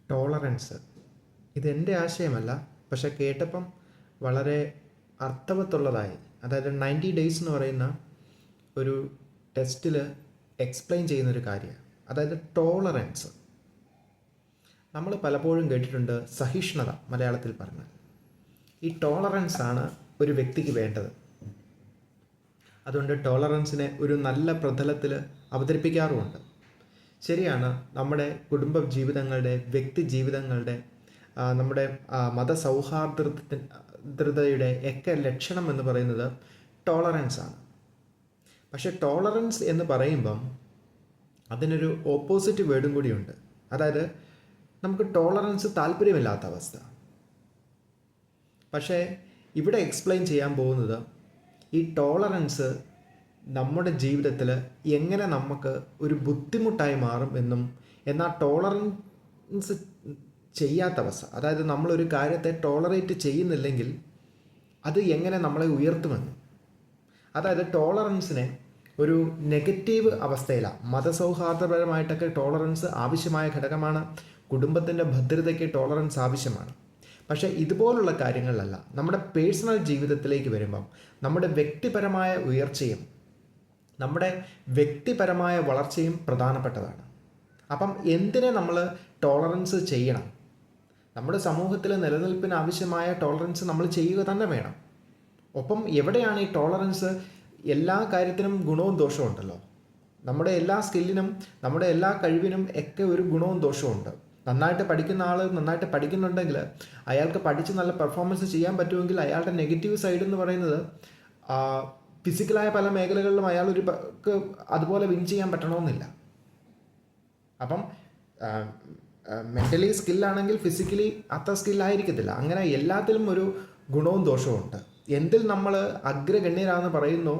Tolerance ഇതെൻ്റെ ആശയമല്ല, പക്ഷെ കേട്ടപ്പം വളരെ അർത്ഥവത്തുള്ളതായി. അതായത് 90 ഡേയ്സ് എന്ന് പറയുന്ന ഒരു ടെസ്റ്റിൽ എക്സ്പ്ലെയിൻ ചെയ്യുന്നൊരു കാര്യമാണ്. അതായത് ടോളറൻസ്. നമ്മൾ പലപ്പോഴും കേട്ടിട്ടുണ്ട് സഹിഷ്ണുത, മലയാളത്തിൽ പറഞ്ഞാൽ. ഈ ടോളറൻസ് ആണ് ഒരു വ്യക്തിക്ക് വേണ്ടത്. അതുകൊണ്ട് ടോളറൻസിനെ ഒരു നല്ല പ്രതലത്തിൽ അവതരിപ്പിക്കാറുമുണ്ട്. ശരിയാണ്, നമ്മുടെ കുടുംബ ജീവിതങ്ങളുടെ, വ്യക്തി ജീവിതങ്ങളുടെ, നമ്മുടെ മതസൗഹാർദ്ദതയുടെ ഒക്കെ ലക്ഷണം എന്ന് പറയുന്നത് ടോളറൻസ് ആണ്. പക്ഷെ ടോളറൻസ് എന്ന് പറയുമ്പം അതിനൊരു ഓപ്പോസിറ്റ് വേർഡും കൂടിയുണ്ട്. അതായത് നമുക്ക് ടോളറൻസ് താല്പര്യമില്ലാത്ത അവസ്ഥ. പക്ഷേ ഇവിടെ എക്സ്പ്ലെയിൻ ചെയ്യാൻ പോകുന്നത് ഈ ടോളറൻസ് നമ്മുടെ ജീവിതത്തിൽ എങ്ങനെ നമുക്ക് ഒരു ബുദ്ധിമുട്ടായി മാറും എന്നും, എന്നാൽ ടോളറൻസ് ചെയ്യാത്ത അവസ്ഥ, അതായത് നമ്മളൊരു കാര്യത്തെ ടോളറേറ്റ് ചെയ്യുന്നില്ലെങ്കിൽ അത് എങ്ങനെ നമ്മളെ ഉയർത്തുമെന്നും. അതായത് ടോളറൻസിനെ ഒരു നെഗറ്റീവ് അവസ്ഥയിലാണ്. മതസൗഹാർദ്ദപരമായിട്ടൊക്കെ ടോളറൻസ് ആവശ്യമായ ഘടകമാണ്. കുടുംബത്തിൻ്റെ ഭദ്രതയ്ക്ക് ടോളറൻസ് ആവശ്യമാണ്. പക്ഷേ ഇതുപോലുള്ള കാര്യങ്ങളിലല്ല. നമ്മുടെ പേഴ്സണൽ ജീവിതത്തിലേക്ക് വരുമ്പം നമ്മുടെ വ്യക്തിപരമായ ഉയർച്ചയും നമ്മുടെ വ്യക്തിപരമായ വളർച്ചയും പ്രധാനപ്പെട്ടതാണ്. അപ്പം എന്തിനെ നമ്മൾ ടോളറൻസ് ചെയ്യണം? നമ്മുടെ സമൂഹത്തിൽ നിലനിൽപ്പിന് ആവശ്യമായ ടോളറൻസ് നമ്മൾ ചെയ്യുക തന്നെ വേണം. ഒപ്പം എവിടെയാണ് ഈ ടോളറൻസ്? എല്ലാ കാര്യത്തിനും ഗുണവും ദോഷവും ഉണ്ടല്ലോ. നമ്മുടെ എല്ലാ സ്കില്ലിനും, നമ്മുടെ എല്ലാ കഴിവിനും ഒക്കെ ഒരു ഗുണവും ദോഷവും ഉണ്ട്. നന്നായിട്ട് പഠിക്കുന്ന ആൾ നന്നായിട്ട് പഠിക്കുന്നുണ്ടെങ്കിൽ അയാൾക്ക് പഠിച്ച് നല്ല പെർഫോമൻസ് ചെയ്യാൻ പറ്റുമെങ്കിൽ അയാളുടെ നെഗറ്റീവ് സൈഡ് എന്ന് പറയുന്നത് ഫിസിക്കലായ പല മേഖലകളിലും അയാൾ അതുപോലെ വിൻ ചെയ്യാൻ പറ്റണമെന്നില്ല. അപ്പം മെൻ്റലി സ്കില്ലാണെങ്കിൽ ഫിസിക്കലി അത്ര സ്കില്ലായിരിക്കത്തില്ല. അങ്ങനെ എല്ലാത്തിലും ഒരു ഗുണവും ദോഷവും ഉണ്ട്. എന്തിൽ നമ്മൾ അഗ്രഗണ്യരാണെന്ന് പറയുന്നു,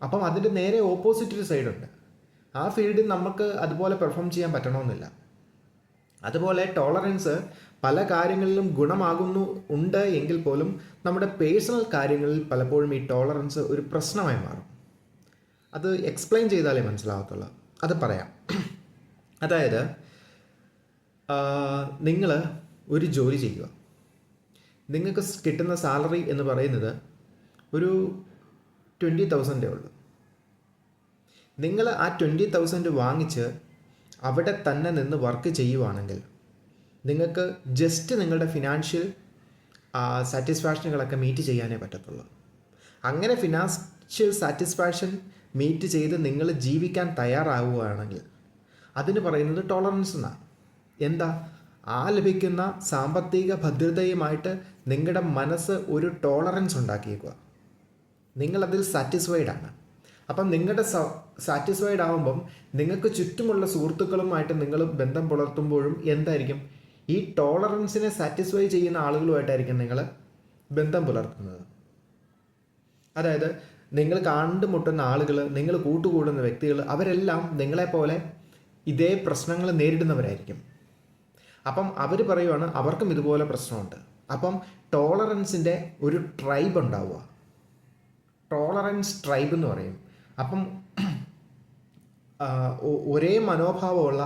അപ്പം അതിൻ്റെ നേരെ ഓപ്പോസിറ്റ് ഒരു സൈഡുണ്ട്. ആ ഫീൽഡിൽ നമുക്ക് അതുപോലെ പെർഫോം ചെയ്യാൻ പറ്റണമെന്നില്ല. അതുപോലെ ടോളറൻസ് പല കാര്യങ്ങളിലും ഉണ്ട് എങ്കിൽ പോലും നമ്മുടെ പേഴ്സണൽ കാര്യങ്ങളിൽ പലപ്പോഴും ഈ ടോളറൻസ് ഒരു പ്രശ്നമായി മാറും. അത് എക്സ്പ്ലെയിൻ ചെയ്താലേ മനസ്സിലാകത്തുള്ളൂ. അത് പറയാം. അതായത് നിങ്ങൾ ഒരു ജോലി ചെയ്യുക. നിങ്ങൾക്ക് കിട്ടുന്ന സാലറി എന്ന് പറയുന്നത് ഒരു 20,000 ഉള്ളൂ. നിങ്ങൾ ആ 20,000 വാങ്ങിച്ച് അവിടെ തന്നെ നിന്ന് വർക്ക് ചെയ്യുവാണെങ്കിൽ നിങ്ങൾക്ക് ജസ്റ്റ് നിങ്ങളുടെ ഫിനാൻഷ്യൽ സാറ്റിസ്ഫാക്ഷനുകളൊക്കെ മീറ്റ് ചെയ്യാനേ പറ്റത്തുള്ളൂ. അങ്ങനെ ഫിനാൻഷ്യൽ സാറ്റിസ്ഫാക്ഷൻ മീറ്റ് ചെയ്ത് നിങ്ങൾ ജീവിക്കാൻ തയ്യാറാവുകയാണെങ്കിൽ അതിന് പറയുന്നത് ടോളറൻസ് എന്നാണ്. എന്താ? ആ ലഭിക്കുന്ന സാമ്പത്തിക ഭദ്രതയുമായിട്ട് നിങ്ങളുടെ മനസ്സ് ഒരു ടോളറൻസ് ഉണ്ടാക്കിയേക്കുക. നിങ്ങളതിൽ സാറ്റിസ്ഫൈഡ് ആണ്. അപ്പം നിങ്ങളുടെ സാറ്റിസ്ഫൈഡ് ആകുമ്പം നിങ്ങൾക്ക് ചുറ്റുമുള്ള സുഹൃത്തുക്കളുമായിട്ട് നിങ്ങൾ ബന്ധം പുലർത്തുമ്പോഴും എന്തായിരിക്കും? ഈ ടോളറൻസിനെ സാറ്റിസ്ഫൈ ചെയ്യുന്ന ആളുകളുമായിട്ടായിരിക്കും നിങ്ങൾ ബന്ധം പുലർത്തുന്നത്. അതായത് നിങ്ങൾ കണ്ടുമുട്ടുന്ന ആളുകൾ, നിങ്ങൾ കൂട്ടുകൂടുന്ന വ്യക്തികൾ, അവരെല്ലാം നിങ്ങളെപ്പോലെ ഇതേ പ്രശ്നങ്ങൾ നേരിടുന്നവരായിരിക്കും. അപ്പം അവർ പറയുവാണ് അവർക്കും ഇതുപോലെ പ്രശ്നമുണ്ട്. അപ്പം ടോളറൻസിൻ്റെ ഒരു ട്രൈബ് ഉണ്ടാവുക. ടോളറൻസ് ട്രൈബ് എന്ന് പറയും. അപ്പം ഒരേ മനോഭാവമുള്ള,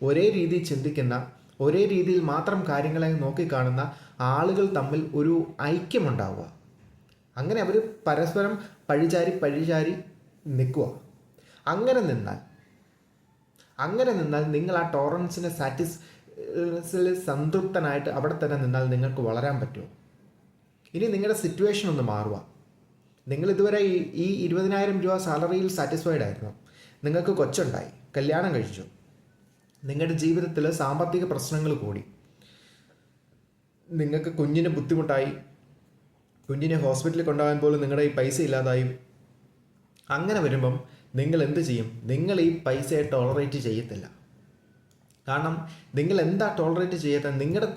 ഒരേ രീതിയിൽ ചിന്തിക്കുന്ന, ഒരേ രീതിയിൽ മാത്രം കാര്യങ്ങളെ നോക്കിക്കാണുന്ന ആളുകൾ തമ്മിൽ ഒരു ഐക്യമുണ്ടാവുക. അങ്ങനെ അവർ പരസ്പരം പഴിചാരി നിൽക്കുക. അങ്ങനെ നിന്നാൽ നിങ്ങൾ ആ ടോളറൻസിനെ സംതൃപ്തനായിട്ട് അവിടെ തന്നെ നിന്നാൽ നിങ്ങൾക്ക് വളരാൻ പറ്റുമോ? ഇനി നിങ്ങളുടെ സിറ്റുവേഷൻ ഒന്ന് മാറുക. നിങ്ങൾ ഇതുവരെ ഈ 20,000 രൂപ സാലറിയിൽ സാറ്റിസ്ഫൈഡ് ആയിരുന്നു. നിങ്ങൾക്ക് കൊച്ചുണ്ടായി, കല്യാണം കഴിച്ചു, നിങ്ങളുടെ ജീവിതത്തിൽ സാമ്പത്തിക പ്രശ്നങ്ങൾ കൂടി, നിങ്ങൾക്ക് കുഞ്ഞിന് ബുദ്ധിമുട്ടായി, കുഞ്ഞിനെ ഹോസ്പിറ്റലിൽ കൊണ്ടുപോകാൻ പോലും നിങ്ങളുടെ ഈ പൈസ ഇല്ലാതായി. അങ്ങനെ വരുമ്പം നിങ്ങൾ എന്ത് ചെയ്യും? നിങ്ങൾ ഈ പൈസയെ ടോളറേറ്റ് ചെയ്യത്തില്ല. കാരണം നിങ്ങൾ എന്താ ടോളറേറ്റ് ചെയ്യാത്ത? നിങ്ങളുടെ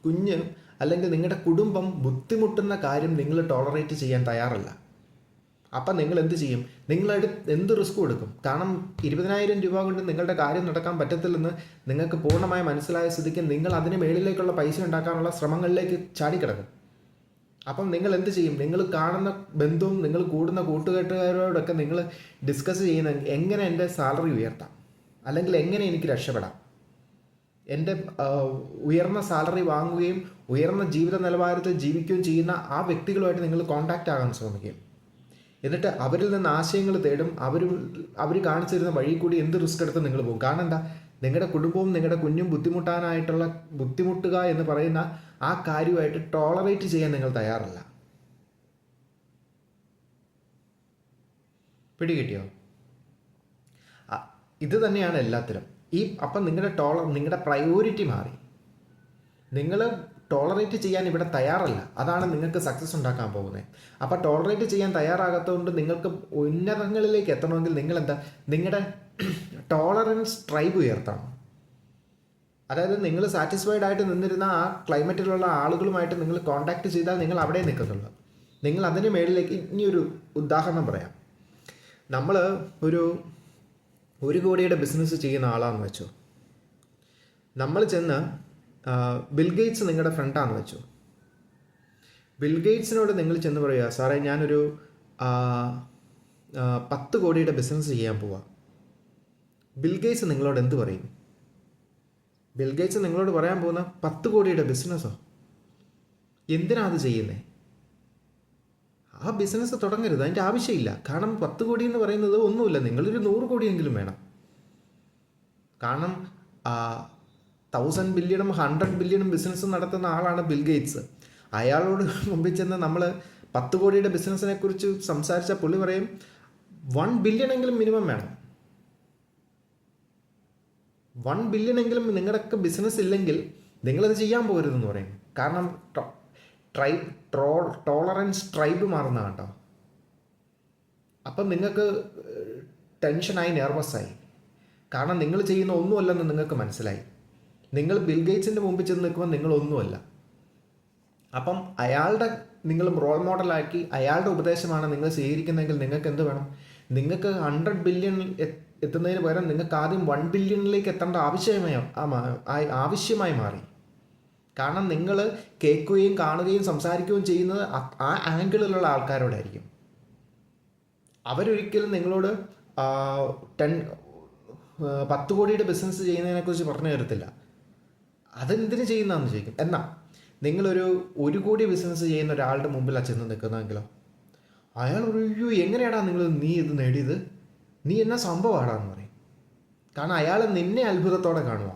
കുഞ്ഞ് അല്ലെങ്കിൽ നിങ്ങളുടെ കുടുംബം ബുദ്ധിമുട്ടുന്ന കാര്യം നിങ്ങൾ ടോളറേറ്റ് ചെയ്യാൻ തയ്യാറല്ല. അപ്പം നിങ്ങൾ എന്ത് ചെയ്യും? എന്ത് റിസ്ക് കൊടുക്കും? കാരണം 20,000 രൂപ കൊണ്ട് നിങ്ങളുടെ കാര്യം നടക്കാൻ പറ്റത്തില്ലെന്ന് നിങ്ങൾക്ക് പൂർണ്ണമായി മനസ്സിലായ സ്ഥിതിക്ക് നിങ്ങൾ അതിന് മേളിലേക്കുള്ള പൈസ ഉണ്ടാക്കാനുള്ള ശ്രമങ്ങളിലേക്ക് ചാടിക്കിടക്കും. അപ്പം നിങ്ങൾ എന്ത് ചെയ്യും? നിങ്ങൾ കാണുന്ന ബന്ധുവും നിങ്ങൾ കൂടുന്ന കൂട്ടുകെട്ടുകാരോടൊക്കെ നിങ്ങൾ ഡിസ്കസ് ചെയ്യുന്ന എങ്ങനെ എൻ്റെ സാലറി ഉയർത്താം, അല്ലെങ്കിൽ എങ്ങനെ എനിക്ക് രക്ഷപ്പെടാം. എൻ്റെ ഉയർന്ന സാലറി വാങ്ങുകയും ഉയർന്ന ജീവിത നിലവാരത്തിൽ ജീവിക്കുകയും ചെയ്യുന്ന ആ വ്യക്തികളുമായിട്ട് നിങ്ങൾ കോൺടാക്റ്റ് ആകാൻ ശ്രമിക്കും. എന്നിട്ട് അവരിൽ നിന്ന് ആശയങ്ങൾ തേടും. അവർ കാണിച്ചു തരുന്ന വഴി കൂടി എന്ത് റിസ്ക് എടുത്ത് നിങ്ങൾ പോകും. കാരണം എന്താ, നിങ്ങളുടെ കുടുംബവും നിങ്ങളുടെ കുഞ്ഞും ബുദ്ധിമുട്ടുക എന്ന് പറയുന്ന ആ കാര്യമായിട്ട് ടോളറേറ്റ് ചെയ്യാൻ നിങ്ങൾ തയ്യാറല്ല. പിടികിട്ടിയോ? ഇത് തന്നെയാണ് എല്ലാത്തിലും. അപ്പം നിങ്ങളുടെ പ്രയോറിറ്റി മാറി. നിങ്ങൾ ടോളറേറ്റ് ചെയ്യാൻ ഇവിടെ തയ്യാറല്ല. അതാണ് നിങ്ങൾക്ക് സക്സസ് ഉണ്ടാക്കാൻ പോകുന്നത്. അപ്പോൾ ടോളറേറ്റ് ചെയ്യാൻ തയ്യാറാകാത്തതുകൊണ്ട് നിങ്ങൾക്ക് ഉന്നതങ്ങളിലേക്ക് എത്തണമെങ്കിൽ നിങ്ങളുടെ ടോളറൻസ് ട്രൈബ് ഉയർത്തണം. അതായത് നിങ്ങൾ സാറ്റിസ്ഫൈഡ് ആയിട്ട് നിന്നിരുന്ന ആ ക്ലൈമറ്റിലുള്ള ആളുകളുമായിട്ട് നിങ്ങൾ കോൺടാക്ട് ചെയ്താൽ നിങ്ങൾ അവിടെ നിൽക്കുന്നുള്ളൂ. നിങ്ങൾ അതിന് മേളിലേക്ക് ഇനിയൊരു ഉദാഹരണം പറയാം. നമ്മൾ ഒരു 1 കോടിയുടെ ബിസിനസ് ചെയ്യുന്ന ആളാണെന്ന് വെച്ചു. നമ്മൾ ചെന്ന് ബിൽഗേറ്റ്സ് നിങ്ങളുടെ ഫ്രണ്ടാണെന്ന് വെച്ചു. ബിൽഗേറ്റ്സിനോട് നിങ്ങൾ ചെന്ന് പറയുക, സാറേ ഞാനൊരു 10 കോടിയുടെ ബിസിനസ് ചെയ്യാൻ പോവാം. ബിൽഗേറ്റ്സ് നിങ്ങളോട് എന്ത് പറയും? ബിൽഗേറ്റ്സ് നിങ്ങളോട് പറയാൻ പോകുന്ന 10 കോടിയുടെ ബിസിനസ്സോ? എന്തിനാ അത് ചെയ്യുന്നത്? ആ ബിസിനസ് തുടങ്ങരുത്, അതിൻ്റെ ആവശ്യമില്ല. കാരണം 10 കോടി എന്ന് പറയുന്നത് ഒന്നുമില്ല. നിങ്ങളൊരു 100 കോടിയെങ്കിലും വേണം. കാരണം 1000 ബില്യണും 100 ബില്യണും ബിസിനസ് നടത്തുന്ന ആളാണ് ബിൽഗേറ്റ്സ്. അയാളോട് മുമ്പിൽ ചെന്ന് നമ്മൾ 10 കോടിയുടെ ബിസിനസ്സിനെ കുറിച്ച് സംസാരിച്ച പുള്ളി പറയും 1 ബില്യണെങ്കിലും മിനിമം വേണം. 1 ബില്യണെങ്കിലും നിങ്ങളുടെയൊക്കെ ബിസിനസ് ഇല്ലെങ്കിൽ നിങ്ങളത് ചെയ്യാൻ പോകരുതെന്ന് പറയും. കാരണം ടോളറൻസ് ട്രൈബ് മാറുന്ന കേട്ടോ. അപ്പം നിങ്ങൾക്ക് ടെൻഷനായി, നെർവസായി. കാരണം നിങ്ങൾ ചെയ്യുന്ന ഒന്നുമല്ലെന്ന് നിങ്ങൾക്ക് മനസ്സിലായി. നിങ്ങൾ ബിൽഗേറ്റ്സിൻ്റെ മുമ്പിൽ ചെന്ന് നിൽക്കുമ്പോൾ നിങ്ങളൊന്നുമല്ല. അപ്പം നിങ്ങൾ റോൾ മോഡലാക്കി അയാളുടെ ഉപദേശമാണ് നിങ്ങൾ സ്വീകരിക്കുന്നതെങ്കിൽ നിങ്ങൾക്ക് എന്ത് വേണം? നിങ്ങൾക്ക് 100 ബില്യൺ എത്തുന്നതിന് പകരം നിങ്ങൾക്ക് ആദ്യം 1 ബില്യണിലേക്ക് എത്തേണ്ട ആവശ്യമായി മാറി. കാരണം നിങ്ങൾ കേൾക്കുകയും കാണുകയും സംസാരിക്കുകയും ചെയ്യുന്നത് ആ ആംഗിളിലുള്ള ആൾക്കാരോടായിരിക്കും. അവരൊരിക്കലും നിങ്ങളോട് 10 കോടിയുടെ ബിസിനസ് ചെയ്യുന്നതിനെക്കുറിച്ച് പറഞ്ഞു തരത്തില്ല. അതെന്തിനു ചെയ്യുന്നതെന്ന് ചോദിക്കും. എന്നാൽ നിങ്ങളൊരു 1 കോടി ബിസിനസ് ചെയ്യുന്ന ഒരാളുടെ മുമ്പിൽ ചെന്ന് നിൽക്കുന്നതെങ്കിലോ അയാൾ ഒരു എങ്ങനെയാടാ നീ ഇത് നേടിയത്, നീ എന്നാ സംഭവമാടാന്ന് പറയും. കാരണം അയാൾ നിന്നെ അത്ഭുതത്തോടെ കാണുക.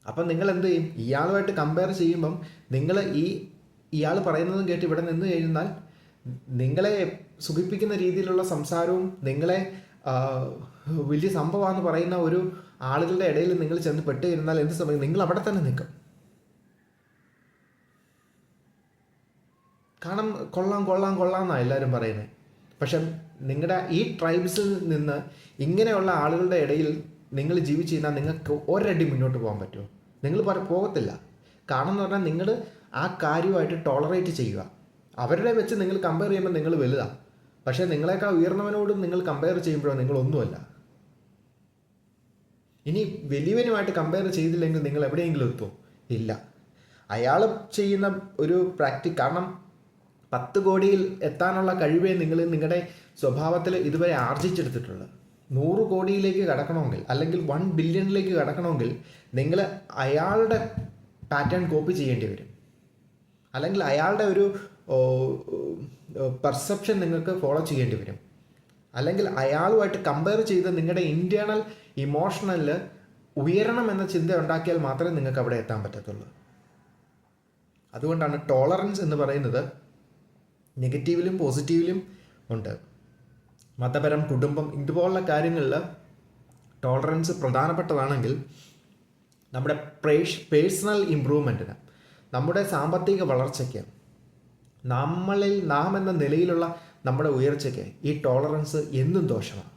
അപ്പം നിങ്ങൾ എന്ത് ചെയ്യും? ഇയാളുമായിട്ട് കമ്പയർ ചെയ്യുമ്പം നിങ്ങൾ ഇയാൾ പറയുന്നതും കേട്ട് ഇവിടെ നിന്ന് കഴിഞ്ഞാൽ നിങ്ങളെ സുഖിപ്പിക്കുന്ന രീതിയിലുള്ള സംസാരവും നിങ്ങളെ വലിയ സംഭവമാണെന്ന് പറയുന്ന ഒരു ആളുകളുടെ ഇടയിൽ നിങ്ങൾ ചെന്ന് പെട്ട് കഴിഞ്ഞാൽ എന്ത് സമയം നിങ്ങൾ അവിടെ തന്നെ നിൽക്കും. കാരണം കൊള്ളാം എന്നാണ് എല്ലാവരും പറയുന്നത്. പക്ഷെ നിങ്ങളുടെ ഈ ട്രൈബ്സിൽ നിന്ന് ഇങ്ങനെയുള്ള ആളുകളുടെ ഇടയിൽ നിങ്ങൾ ജീവിച്ചു കഴിഞ്ഞാൽ നിങ്ങൾക്ക് ഒരടി മുന്നോട്ട് പോകാൻ പറ്റുമോ? നിങ്ങൾ പോകത്തില്ല. കാരണം എന്ന് പറഞ്ഞാൽ നിങ്ങൾ ആ കാര്യമായിട്ട് ടോളറേറ്റ് ചെയ്യുക. അവരുടെ വെച്ച് നിങ്ങൾ കമ്പയർ ചെയ്യുമ്പോൾ നിങ്ങൾ വലുതാണ്. പക്ഷേ നിങ്ങളെക്കാൾ ഉയർന്നവനോടും നിങ്ങൾ കമ്പയർ ചെയ്യുമ്പോഴോ നിങ്ങളൊന്നുമല്ല. ഇനി വലിയവനുമായിട്ട് കമ്പയർ ചെയ്തില്ലെങ്കിൽ നിങ്ങൾ എവിടെയെങ്കിലും എത്തുമോ? ഇല്ല. അയാൾ ചെയ്യുന്ന ഒരു കാരണം 10 കോടിയിൽ എത്താനുള്ള കഴിവേ നിങ്ങൾ നിങ്ങളുടെ സ്വഭാവത്തിൽ ഇതുവരെ ആർജിച്ചെടുത്തിട്ടുള്ളത്. 100 കോടിയിലേക്ക് കടക്കണമെങ്കിൽ അല്ലെങ്കിൽ 1 ബില്യണിലേക്ക് കടക്കണമെങ്കിൽ നിങ്ങൾ അയാളുടെ പാറ്റേൺ കോപ്പി ചെയ്യേണ്ടി വരും. അല്ലെങ്കിൽ അയാളുടെ ഒരു പെർസെപ്ഷൻ നിങ്ങൾക്ക് ഫോളോ ചെയ്യേണ്ടി വരും. അല്ലെങ്കിൽ അയാളുമായിട്ട് കമ്പയർ ചെയ്ത് നിങ്ങളുടെ ഇൻറ്റേർണൽ ഇമോഷണലിൽ ഉയരണം എന്ന ചിന്ത ഉണ്ടാക്കിയാൽ മാത്രമേ നിങ്ങൾക്ക് അവിടെ എത്താൻ പറ്റത്തുള്ളൂ. അതുകൊണ്ടാണ് ടോളറൻസ് എന്ന് പറയുന്നത് നെഗറ്റീവിലും പോസിറ്റീവിലും ഉണ്ട്. മതപരം, കുടുംബം, ഇതുപോലുള്ള കാര്യങ്ങളിൽ ടോളറൻസ് പ്രധാനപ്പെട്ടതാണെങ്കിൽ നമ്മുടെ പേഴ്സണൽ ഇമ്പ്രൂവ്മെൻറ്റിന്, നമ്മുടെ സാമ്പത്തിക വളർച്ചയ്ക്ക്, നാം എന്ന നിലയിലുള്ള നമ്മുടെ ഉയർച്ചയ്ക്ക് ഈ ടോളറൻസ് എന്നും ദോഷമാണ്.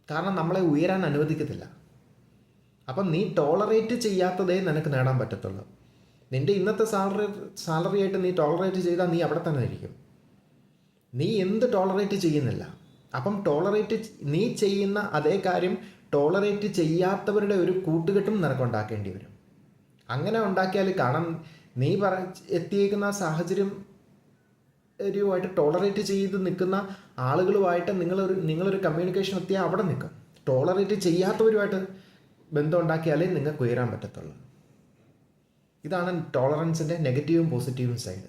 കാരണം നമ്മളെ ഉയരാൻ അനുവദിക്കത്തില്ല. അപ്പം നീ ടോളറേറ്റ് ചെയ്യാത്തതേ നിനക്ക് നേടാൻ പറ്റത്തുള്ളൂ. നിൻ്റെ ഇന്നത്തെ സാലറി ആയിട്ട് നീ ടോളറേറ്റ് ചെയ്താൽ നീ അവിടെ തന്നെ ഇരിക്കും. നീ എന്ത് ടോളറേറ്റ് ചെയ്യുന്നില്ല. അപ്പം നീ ചെയ്യുന്ന അതേ കാര്യം ടോളറേറ്റ് ചെയ്യാത്തവരുടെ ഒരു കൂട്ടുകെട്ടും നിനക്കുണ്ടാക്കേണ്ടി വരും. അങ്ങനെ ഉണ്ടാക്കിയാൽ കാരണം നീ എത്തിയേക്കുന്ന സാഹചര്യം ായിട്ട് ടോളറേറ്റ് ചെയ്ത് നിൽക്കുന്ന ആളുകളുമായിട്ട് നിങ്ങളൊരു കമ്മ്യൂണിക്കേഷൻ എത്തിയാൽ അവിടെ നിൽക്കും. ടോളറേറ്റ് ചെയ്യാത്തവരുമായിട്ട് ബന്ധം ഉണ്ടാക്കിയാലേ നിങ്ങൾക്ക് ഉയരാൻ പറ്റത്തുള്ളൂ. ഇതാണ് ടോളറൻസിൻ്റെ നെഗറ്റീവും പോസിറ്റീവും സൈഡ്.